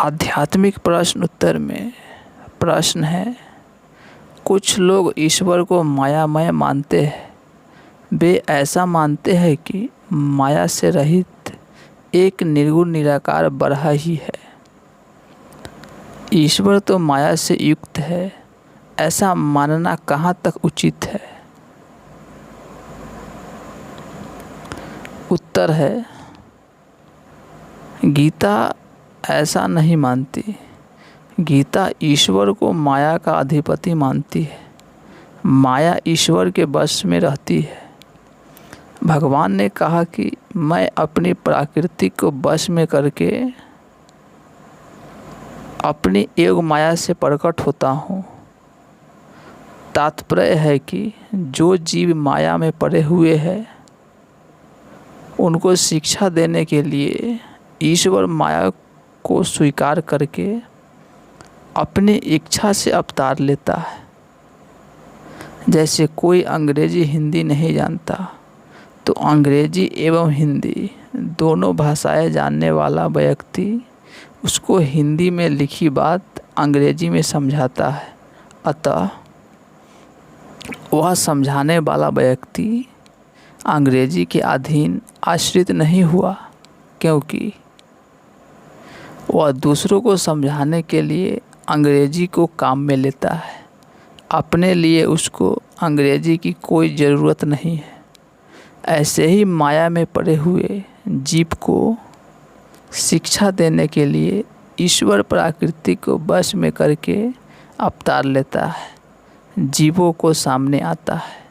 आध्यात्मिक प्रश्न उत्तर में प्रश्न है, कुछ लोग ईश्वर को मायामय मानते हैं। वे ऐसा मानते हैं कि माया से रहित एक निर्गुण निराकार ब्रह्म ही है। ईश्वर तो माया से युक्त है, ऐसा मानना कहाँ तक उचित है? उत्तर है, गीता ऐसा नहीं मानती। गीता ईश्वर को माया का अधिपति मानती है। माया ईश्वर के वश में रहती है। भगवान ने कहा कि मैं अपनी प्रकृति को वश में करके अपनी योग माया से प्रकट होता हूँ। तात्पर्य है कि जो जीव माया में पड़े हुए हैं उनको शिक्षा देने के लिए ईश्वर माया को स्वीकार करके अपनी इच्छा से अवतार लेता है। जैसे कोई अंग्रेजी हिंदी नहीं जानता तो अंग्रेजी एवं हिंदी दोनों भाषाएं जानने वाला व्यक्ति उसको हिंदी में लिखी बात अंग्रेजी में समझाता है। अतः वह समझाने वाला व्यक्ति अंग्रेजी के अधीन आश्रित नहीं हुआ, क्योंकि वह दूसरों को समझाने के लिए अंग्रेजी को काम में लेता है। अपने लिए उसको अंग्रेजी की कोई ज़रूरत नहीं है। ऐसे ही माया में पड़े हुए जीव को शिक्षा देने के लिए ईश्वर प्रकृति को वश में करके अवतार लेता है, जीवों को सामने आता है।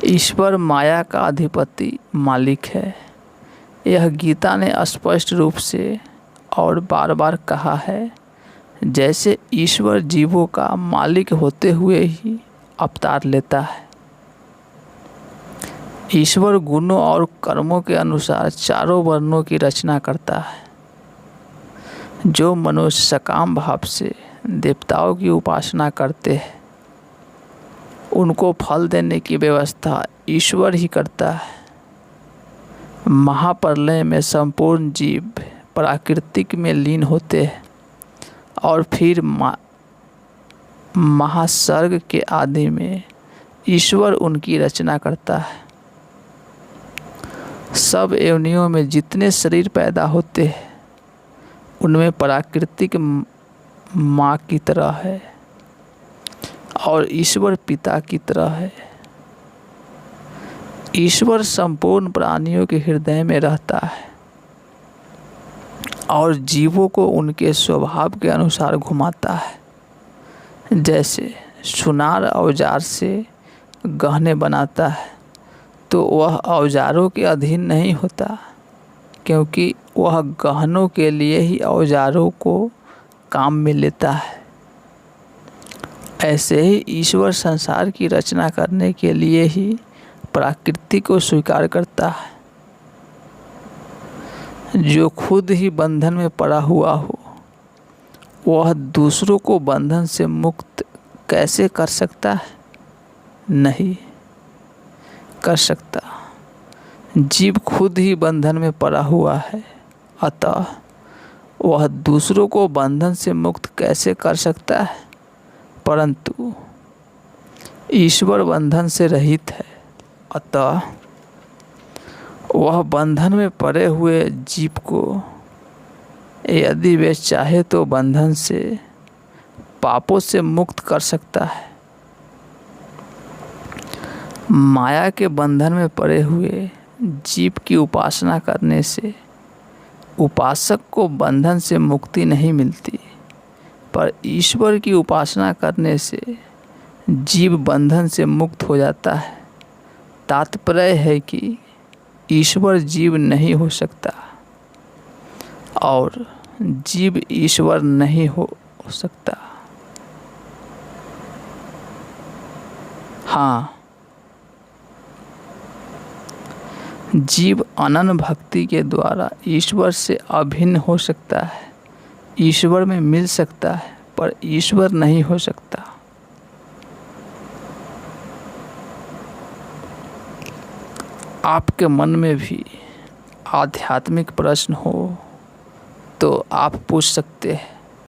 ईश्वर माया का अधिपति मालिक है। यह गीता ने स्पष्ट रूप से और बार बार कहा है। जैसे ईश्वर जीवों का मालिक होते हुए ही अवतार लेता है। ईश्वर गुणों और कर्मों के अनुसार चारों वर्णों की रचना करता है। जो मनुष्य सकाम भाव से देवताओं की उपासना करते हैं उनको फल देने की व्यवस्था ईश्वर ही करता है। महाप्रलय में संपूर्ण जीव प्राकृतिक में लीन होते हैं और फिर महासर्ग के आदि में ईश्वर उनकी रचना करता है। सब योनियों में जितने शरीर पैदा होते हैं उनमें प्राकृतिक माँ की तरह है और ईश्वर पिता की तरह है। ईश्वर संपूर्ण प्राणियों के हृदय में रहता है और जीवों को उनके स्वभाव के अनुसार घुमाता है। जैसे सुनार औजार से गहने बनाता है तो वह औजारों के अधीन नहीं होता, क्योंकि वह गहनों के लिए ही औजारों को काम में लेता है। ऐसे ही ईश्वर संसार की रचना करने के लिए ही प्रकृति को स्वीकार करता है। जो खुद ही बंधन में पड़ा हुआ हो वह दूसरों को बंधन से मुक्त कैसे कर सकता है? नहीं कर सकता। जीव खुद ही बंधन में पड़ा हुआ है, अतः वह दूसरों को बंधन से मुक्त कैसे कर सकता है? परंतु ईश्वर बंधन से रहित है, अतः वह बंधन में पड़े हुए जीव को यदि वे चाहे तो बंधन से पापों से मुक्त कर सकता है। माया के बंधन में पड़े हुए जीव की उपासना करने से उपासक को बंधन से मुक्ति नहीं मिलती, पर ईश्वर की उपासना करने से जीव बंधन से मुक्त हो जाता है। तात्पर्य है कि ईश्वर जीव नहीं हो सकता और जीव ईश्वर नहीं हो सकता। हाँ, जीव अनन्य भक्ति के द्वारा ईश्वर से अभिन्न हो सकता है, ईश्वर में मिल सकता है, पर ईश्वर नहीं हो सकता। आपके मन में भी आध्यात्मिक प्रश्न हो तो आप पूछ सकते हैं।